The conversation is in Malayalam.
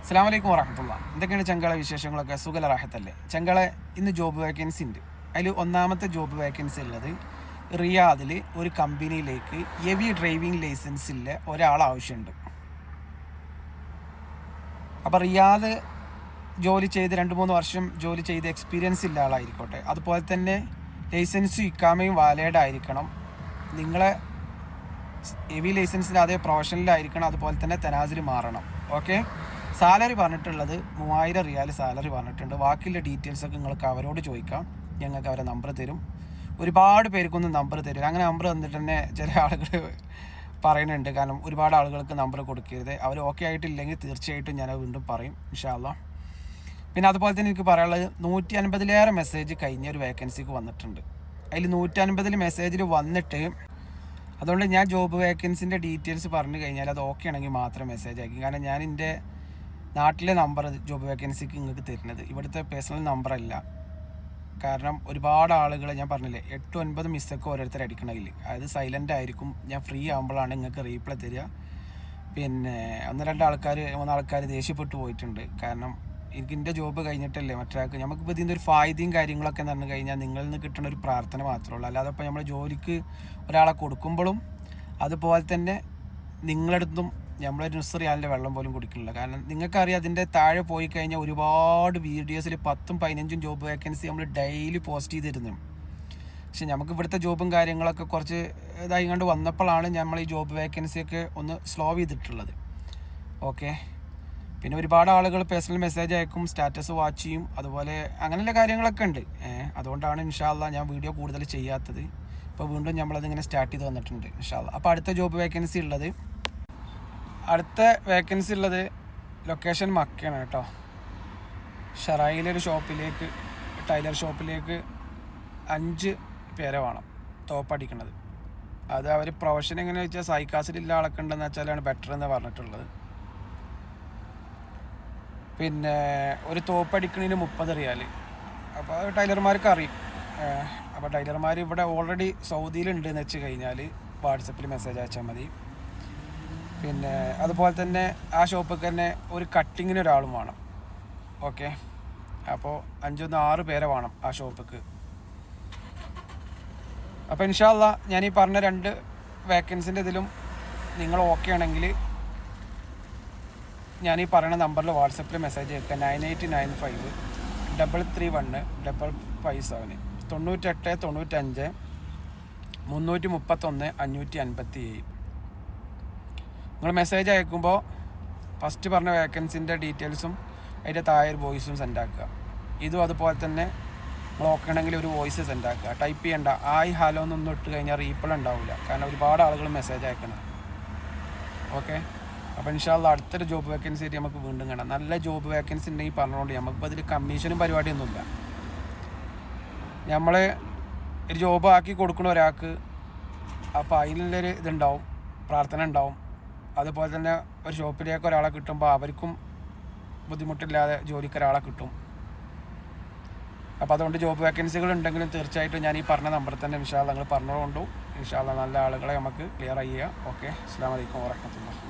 അസ്സലാമു അലൈക്കും വറഹ്മത്തുള്ളാഹി. എന്തൊക്കെയാണ് ചങ്കളെ വിശേഷങ്ങളൊക്കെ? സുഖല റാഹത്തല്ലേ? ചങ്കളെ ഇന്ന് ജോബ് വേക്കൻസി ഉണ്ട്. അതിൽ ഒന്നാമത്തെ ജോബ് വേക്കൻസി ഉള്ളത് റിയാദിൽ ഒരു കമ്പനിയിലേക്ക് ഹെവി ഡ്രൈവിംഗ് ലൈസൻസ് ഇല്ല ഒരാൾ ആവശ്യമുണ്ട്. അപ്പോൾ റിയാദ് ജോലി ചെയ്ത് 2-3 വർഷം ജോലി ചെയ്ത് എക്സ്പീരിയൻസ് ഇല്ല ആളായിരിക്കട്ടെ. അതുപോലെ തന്നെ ലൈസൻസും ഇക്കാമയും വാലിഡ് ആയിരിക്കണം. നിങ്ങളെ ഹെവി ലൈസൻസിൽ അതേ പ്രൊഫഷണലായിരിക്കണം. അതുപോലെ തന്നെ തനാസിൽ മാറണം. ഓക്കെ. സാലറി പറഞ്ഞിട്ടുള്ളത് 3000 റിയാൽ സാലറി പറഞ്ഞിട്ടുണ്ട്. ബാക്കിയുള്ള ഡീറ്റെയിൽസൊക്കെ നിങ്ങൾക്ക് അവരോട് ചോദിക്കാം. ഞങ്ങൾക്ക് അവരെ നമ്പർ തരും. ഒരുപാട് പേർക്കൊന്നും നമ്പർ തരും. അങ്ങനെ നമ്പർ തന്നിട്ട് തന്നെ ചില ആളുകൾ പറയുന്നുണ്ട്. കാരണം ഒരുപാട് ആളുകൾക്ക് നമ്പർ കൊടുക്കരുത്. അവർ ഓക്കെ ആയിട്ടില്ലെങ്കിൽ തീർച്ചയായിട്ടും ഞാനത് വീണ്ടും പറയും ഇൻഷാ അല്ലാഹ്. പിന്നെ അതുപോലെ തന്നെ എനിക്ക് പറയാനുള്ളത് 150ലേറെ മെസ്സേജ് കഴിഞ്ഞ ഒരു വേക്കൻസിക്ക് വന്നിട്ടുണ്ട്. അതിൽ 150 മെസ്സേജിൽ വന്നിട്ട് അതുകൊണ്ട് ഞാൻ ജോബ് വേക്കൻസിൻ്റെ ഡീറ്റെയിൽസ് പറഞ്ഞു കഴിഞ്ഞാൽ അത് ഓക്കെ ആണെങ്കിൽ മാത്രം മെസ്സേജ് അയക്കും. കാരണം ഞാൻ എൻ്റെ നാട്ടിലെ നമ്പർ ജോബ് വേക്കൻസിക്ക് നിങ്ങൾക്ക് തരുന്നത് ഇവിടുത്തെ പേഴ്സണൽ നമ്പറല്ല. കാരണം ഒരുപാട് ആളുകൾ ഞാൻ പറഞ്ഞില്ലേ 8-9 മിസ്സൊക്കെ ഓരോരുത്തർ അടിക്കണമെങ്കിൽ അതായത് സൈലൻ്റ് ആയിരിക്കും. ഞാൻ ഫ്രീ ആകുമ്പോഴാണ് നിങ്ങൾക്ക് റീപ്ലൈ തരിക. പിന്നെ 1-2 ആൾക്കാർ 3 ആൾക്കാർ ദേഷ്യപ്പെട്ടു പോയിട്ടുണ്ട്. കാരണം എനിക്ക് എൻ്റെ ജോബ് കഴിഞ്ഞിട്ടല്ലേ മറ്റൊരാൾക്ക് നമുക്കിപ്പോൾ ഇതിൻ്റെ ഒരു ഫായ്ദയും കാര്യങ്ങളൊക്കെ എന്ന് പറഞ്ഞു കഴിഞ്ഞാൽ നിങ്ങളിൽ നിന്ന് കിട്ടുന്ന ഒരു പ്രാർത്ഥന മാത്രമേ ഉള്ളൂ. അല്ലാതെ ഇപ്പോൾ നമ്മൾ ജോലിക്ക് ഒരാളെ കൊടുക്കുമ്പോഴും അതുപോലെ തന്നെ നിങ്ങളടുത്തും നമ്മളൊരു റിയാലിൻ്റെ വെള്ളം പോലും കുടിക്കുന്നില്ല. കാരണം നിങ്ങൾക്കറിയാം അതിൻ്റെ താഴെ പോയി കഴിഞ്ഞാൽ ഒരുപാട് വീഡിയോസിൽ 10-15 ജോബ് വേക്കൻസി നമ്മൾ ഡെയിലി പോസ്റ്റ് ചെയ്തിരുന്നു. പക്ഷെ നമുക്ക് ഇവിടുത്തെ ജോബും കാര്യങ്ങളൊക്കെ കുറച്ച് ഇതായി കൊണ്ട് വന്നപ്പോഴാണ് നമ്മൾ ഈ ജോബ് വേക്കൻസിയൊക്കെ ഒന്ന് സ്ലോ ചെയ്തിട്ടുള്ളത്. ഓക്കെ. പിന്നെ ഒരുപാട് ആളുകൾ പേഴ്സണൽ മെസ്സേജ് അയക്കും, സ്റ്റാറ്റസ് വാച്ച് ചെയ്യും, അതുപോലെ അങ്ങനെയുള്ള കാര്യങ്ങളൊക്കെ ഉണ്ട്. അതുകൊണ്ടാണ് ഇൻഷാ അല്ലാഹ് ഞാൻ വീഡിയോ കൂടുതൽ ചെയ്യാത്തത്. ഇപ്പോൾ വീണ്ടും നമ്മളതിങ്ങനെ സ്റ്റാർട്ട് ചെയ്ത് വന്നിട്ടുണ്ട് ഇൻഷാ അല്ലാഹ്. അപ്പോൾ അടുത്ത ജോബ് വേക്കൻസി ഉള്ളത് ലൊക്കേഷൻ മക്കയാണ് കേട്ടോ. ഷറായിലൊരു ഷോപ്പിലേക്ക് ടൈലർ ഷോപ്പിലേക്ക് 5 പേരെ വേണം തോപ്പടിക്കണത്. അത് അവർ പ്രൊഫഷൻ എങ്ങനെയാണെന്ന് വെച്ചാൽ സൈക്കാസിലുള്ള ആളൊക്കെ ഉണ്ടെന്ന് വെച്ചാലാണ് ബെറ്റർ എന്ന് പറഞ്ഞിട്ടുള്ളത്. പിന്നെ ഒരു തോപ്പടിക്കണതിന് 30 റിയാൽ. അപ്പോൾ ടൈലർമാർക്ക് അറിയും. അപ്പോൾ ടൈലർമാർ ഇവിടെ ഓൾറെഡി സൗദിയിലുണ്ട് എന്ന് വെച്ച് കഴിഞ്ഞാൽ വാട്സപ്പിൽ മെസ്സേജ് അയച്ചാൽ മതി. പിന്നെ അതുപോലെ തന്നെ ആ ഷോപ്പിൽ തന്നെ ഒരു കട്ടിങ്ങിന് ഒരാളും വേണം. ഓക്കെ. അപ്പോൾ 5-6 പേരെ വേണം ആ ഷോപ്പിക്ക്. അപ്പോൾ ഇൻഷാ അല്ലാഹ് ഞാൻ ഈ പറഞ്ഞ 2 വേക്കൻസിൻ്റെ ഇതിലും നിങ്ങൾ ഓക്കെ ആണെങ്കിൽ ഞാൻ ഈ പറയുന്ന നമ്പറിൽ വാട്സപ്പിൽ മെസ്സേജ് അയക്കുക. 9895331557 9895 331 557. നിങ്ങൾ മെസ്സേജ് അയക്കുമ്പോൾ ഫസ്റ്റ് പറഞ്ഞ വേക്കൻസിൻ്റെ ഡീറ്റെയിൽസും അതിൻ്റെ താഴെ ഒരു വോയിസും സെൻഡ് ആക്കുക. ഇതും അതുപോലെ തന്നെ നിങ്ങൾ ഓക്കെ ആണെങ്കിൽ ഒരു വോയിസ് സെൻഡ് ആക്കുക. ടൈപ്പ് ചെയ്യണ്ട. ആയി ഹലോ എന്നൊന്നും ഇട്ട് കഴിഞ്ഞാൽ റീപ്ലൈ ഉണ്ടാവില്ല. കാരണം ഒരുപാട് ആളുകൾ മെസ്സേജ് അയക്കണം. ഓക്കെ. അപ്പോൾ ഇൻഷാ അല്ലാഹ് അടുത്തൊരു ജോബ് വേക്കൻസി ആയിട്ട് നമുക്ക് വീണ്ടും കാണാം. നല്ല ജോബ് വേക്കൻസി ഉണ്ടെങ്കിൽ പറഞ്ഞുകൊണ്ട് നമുക്കിപ്പോൾ അതിൽ കമ്മീഷനും പരിപാടിയൊന്നുമില്ല. നമ്മൾ ഒരു ജോബ് ആക്കി കൊടുക്കുന്ന ഒരാൾക്ക് അപ്പോൾ അതിനുള്ളൊരു ഇതുണ്ടാവും, പ്രാർത്ഥന ഉണ്ടാവും. അതുപോലെ തന്നെ ഒരു ഷോപ്പിലേക്ക് ഒരാളെ കിട്ടുമ്പോൾ അവർക്കും ബുദ്ധിമുട്ടില്ലാതെ ജോലിക്ക് ഒരാളെ കിട്ടും. അപ്പോൾ അതുകൊണ്ട് ജോബ് വേക്കൻസികൾ ഉണ്ടെങ്കിലും തീർച്ചയായിട്ടും ഞാൻ ഈ പറഞ്ഞ നമ്പറിൽ തന്നെ ഇൻഷാ അല്ലാഹ് നിങ്ങൾ പറഞ്ഞതുകൊണ്ടും ഇൻഷാ അല്ലാഹ് നല്ല ആളുകളെ നമുക്ക് ക്ലിയർ ചെയ്യുക. ഓക്കെ. അസ്സലാമു അലൈക്കും വറഹ്മത്തുള്ളാഹി.